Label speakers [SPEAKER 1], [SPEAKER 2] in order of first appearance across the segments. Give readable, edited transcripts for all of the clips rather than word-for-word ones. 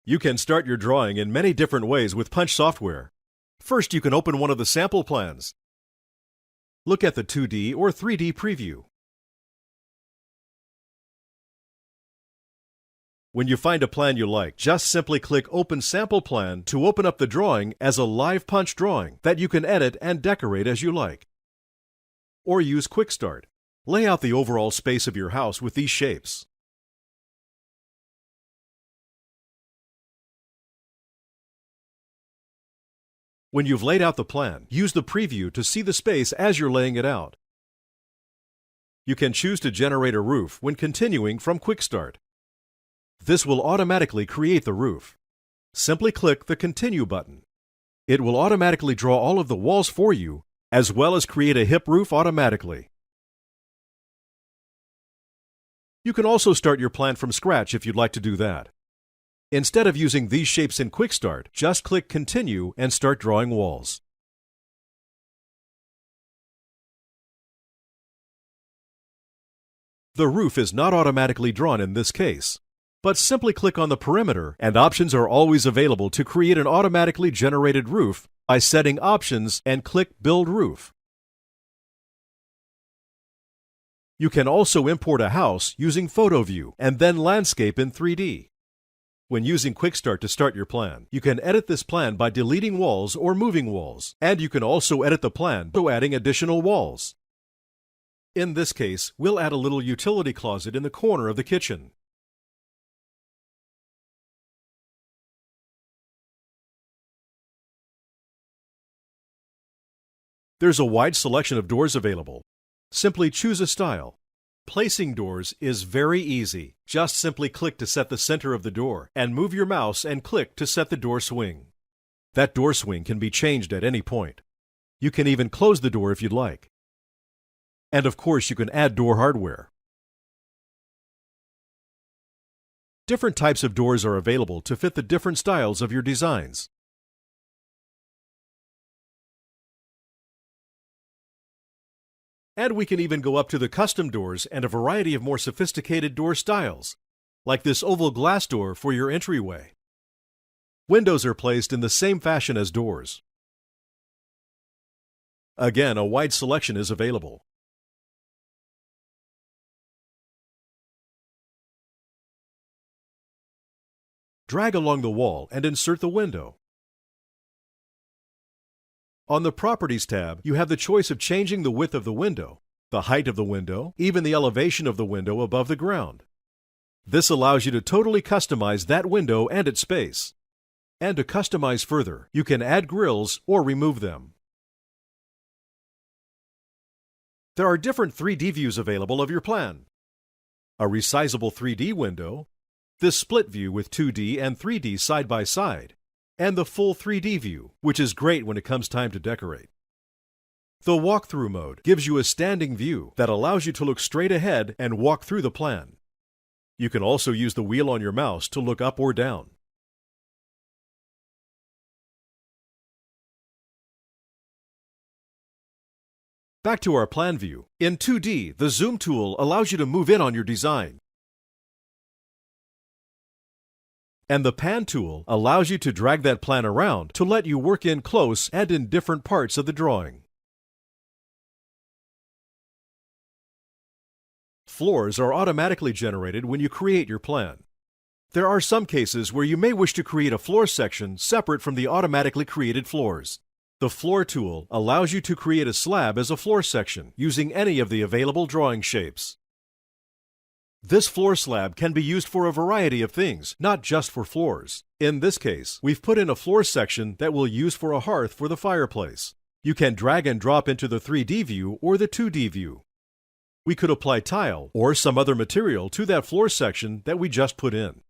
[SPEAKER 1] You can start your drawing in many different ways with Punch software. First, you can open one of the sample plans. Look at the 2D or 3D preview. When you find a plan you like, just simply click Open Sample Plan to open up the drawing as a live Punch drawing that you can edit and decorate as you like. Or use Quick Start. Lay out the overall space of your house with these shapes. When you've laid out the plan, use the preview to see the space as you're laying it out. You can choose to generate a roof when continuing from Quick Start. This will automatically create the roof. Simply click the Continue button. It will automatically draw all of the walls for you, as well as create a hip roof automatically. You can also start your plan from scratch if you'd like to do that. Instead of using these shapes in Quick Start, just click Continue and start drawing walls. The roof is not automatically drawn in this case, but simply click on the perimeter and options are always available to create an automatically generated roof by setting Options and click Build Roof. You can also import a house using Photo View and then Landscape in 3D. When using Quick Start to start your plan, you can edit this plan by deleting walls or moving walls, and you can also edit the plan by adding additional walls. In this case, we'll add a little utility closet in the corner of the kitchen. There's a wide selection of doors available. Simply choose a style. Placing doors is very easy. Just simply click to set the center of the door and move your mouse and click to set the door swing. That door swing can be changed at any point. You can even close the door if you'd like. And of course, you can add door hardware. Different types of doors are available to fit the different styles of your designs. And we can even go up to the custom doors and a variety of more sophisticated door styles, like this oval glass door for your entryway. Windows are placed in the same fashion as doors. Again, a wide selection is available. Drag along the wall and insert the window. On the Properties tab, you have the choice of changing the width of the window, the height of the window, even the elevation of the window above the ground. This allows you to totally customize that window and its space. And to customize further, you can add grills or remove them. There are different 3D views available of your plan. A resizable 3D window, this split view with 2D and 3D side by side, and the full 3D view, which is great when it comes time to decorate. The walkthrough mode gives you a standing view that allows you to look straight ahead and walk through the plan. You can also use the wheel on your mouse to look up or down. Back to our plan view. In 2D, the Zoom tool allows you to move in on your design. And the Pan tool allows you to drag that plan around to let you work in close and in different parts of the drawing. Floors are automatically generated when you create your plan. There are some cases where you may wish to create a floor section separate from the automatically created floors. The Floor tool allows you to create a slab as a floor section using any of the available drawing shapes. This floor slab can be used for a variety of things, not just for floors. In this case, we've put in a floor section that we'll use for a hearth for the fireplace. You can drag and drop into the 3D view or the 2D view. We could apply tile or some other material to that floor section that we just put in.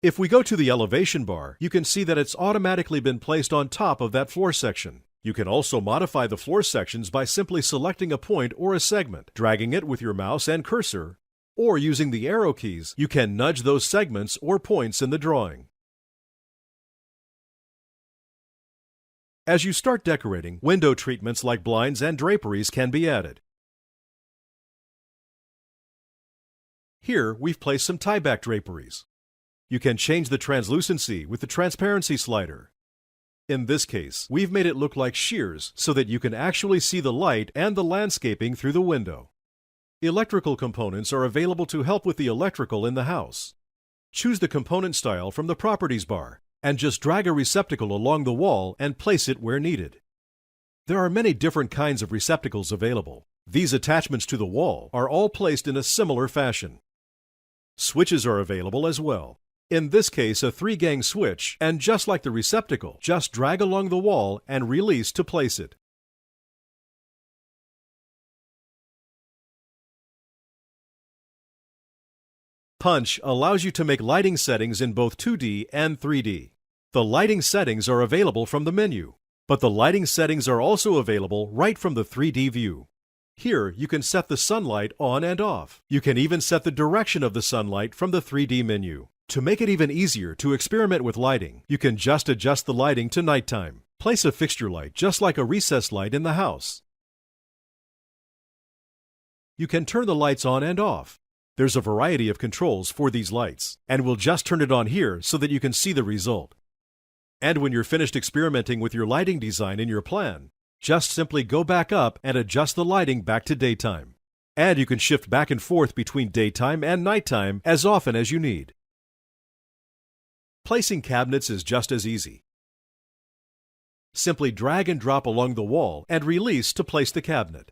[SPEAKER 1] If we go to the elevation bar, you can see that it's automatically been placed on top of that floor section. You can also modify the floor sections by simply selecting a point or a segment, dragging it with your mouse and cursor, or using the arrow keys, you can nudge those segments or points in the drawing. As you start decorating, window treatments like blinds and draperies can be added. Here, we've placed some tie-back draperies. You can change the translucency with the transparency slider. In this case, we've made it look like shears so that you can actually see the light and the landscaping through the window. Electrical components are available to help with the electrical in the house. Choose the component style from the Properties bar and just drag a receptacle along the wall and place it where needed. There are many different kinds of receptacles available. These attachments to the wall are all placed in a similar fashion. Switches are available as well. In this case, a 3-gang switch, and just like the receptacle, just drag along the wall and release to place it. Punch allows you to make lighting settings in both 2D and 3D. The lighting settings are available from the menu, but the lighting settings are also available right from the 3D view. Here, you can set the sunlight on and off. You can even set the direction of the sunlight from the 3D menu. To make it even easier to experiment with lighting, you can just adjust the lighting to nighttime. Place a fixture light just like a recessed light in the house. You can turn the lights on and off. There's a variety of controls for these lights, and we'll just turn it on here so that you can see the result. And when you're finished experimenting with your lighting design in your plan, just simply go back up and adjust the lighting back to daytime. And you can shift back and forth between daytime and nighttime as often as you need. Placing cabinets is just as easy. Simply drag and drop along the wall and release to place the cabinet.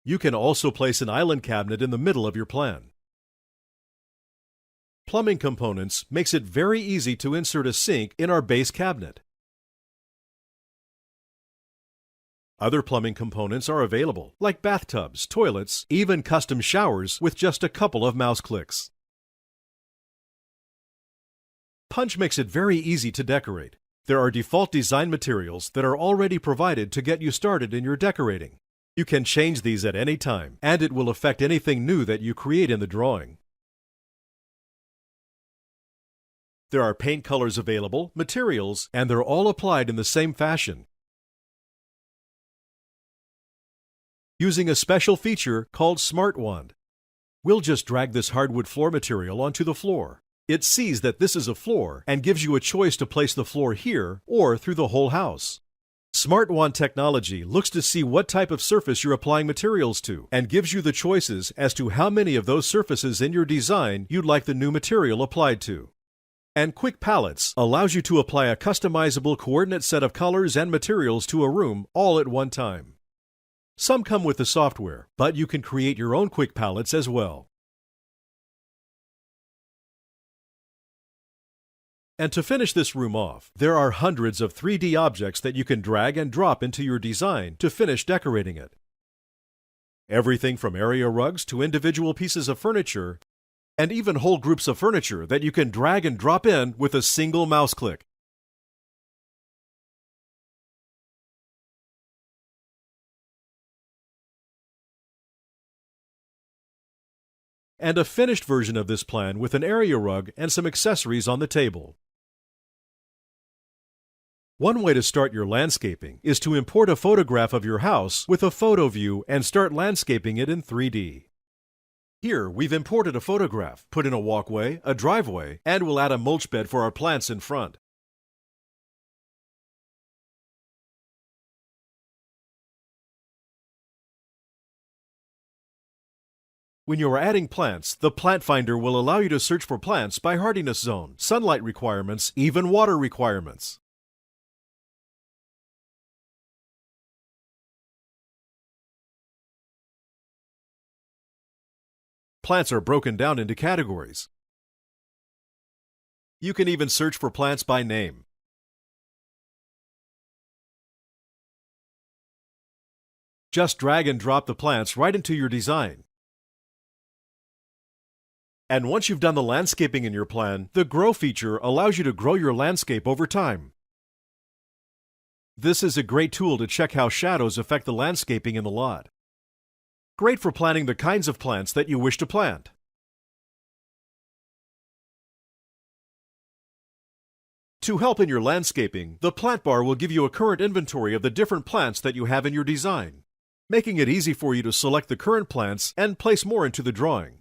[SPEAKER 1] You can also place an island cabinet in the middle of your plan. Plumbing components makes it very easy to insert a sink in our base cabinet. Other plumbing components are available, like bathtubs, toilets, even custom showers with just a couple of mouse clicks. Punch makes it very easy to decorate. There are default design materials that are already provided to get you started in your decorating. You can change these at any time, and it will affect anything new that you create in the drawing. There are paint colors available, materials, and they're all applied in the same fashion. Using a special feature called Smart Wand. We'll just drag this hardwood floor material onto the floor. It sees that this is a floor and gives you a choice to place the floor here or through the whole house. Smart Wand technology looks to see what type of surface you're applying materials to and gives you the choices as to how many of those surfaces in your design you'd like the new material applied to. And Quick Palettes allows you to apply a customizable coordinate set of colors and materials to a room all at one time. Some come with the software, but you can create your own quick palettes as well. And to finish this room off, there are hundreds of 3D objects that you can drag and drop into your design to finish decorating it. Everything from area rugs to individual pieces of furniture, and even whole groups of furniture that you can drag and drop in with a single mouse click. And a finished version of this plan with an area rug and some accessories on the table. One way to start your landscaping is to import a photograph of your house with a photo view and start landscaping it in 3D. Here, we've imported a photograph, put in a walkway, a driveway, and we'll add a mulch bed for our plants in front. When you are adding plants, the Plant Finder will allow you to search for plants by hardiness zone, sunlight requirements, even water requirements. Plants are broken down into categories. You can even search for plants by name. Just drag and drop the plants right into your design. And once you've done the landscaping in your plan, the Grow feature allows you to grow your landscape over time. This is a great tool to check how shadows affect the landscaping in the lot. Great for planning the kinds of plants that you wish to plant. To help in your landscaping, the Plant Bar will give you a current inventory of the different plants that you have in your design, making it easy for you to select the current plants and place more into the drawing.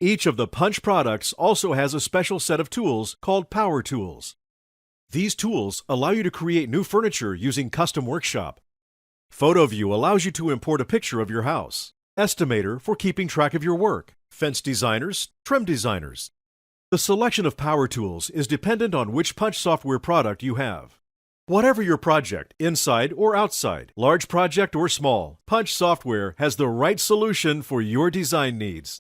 [SPEAKER 1] Each of the Punch products also has a special set of tools called Power Tools. These tools allow you to create new furniture using Custom Workshop. PhotoView allows you to import a picture of your house. Estimator for keeping track of your work. Fence Designers, Trim Designers. The selection of Power Tools is dependent on which Punch software product you have. Whatever your project, inside or outside, large project or small, Punch software has the right solution for your design needs.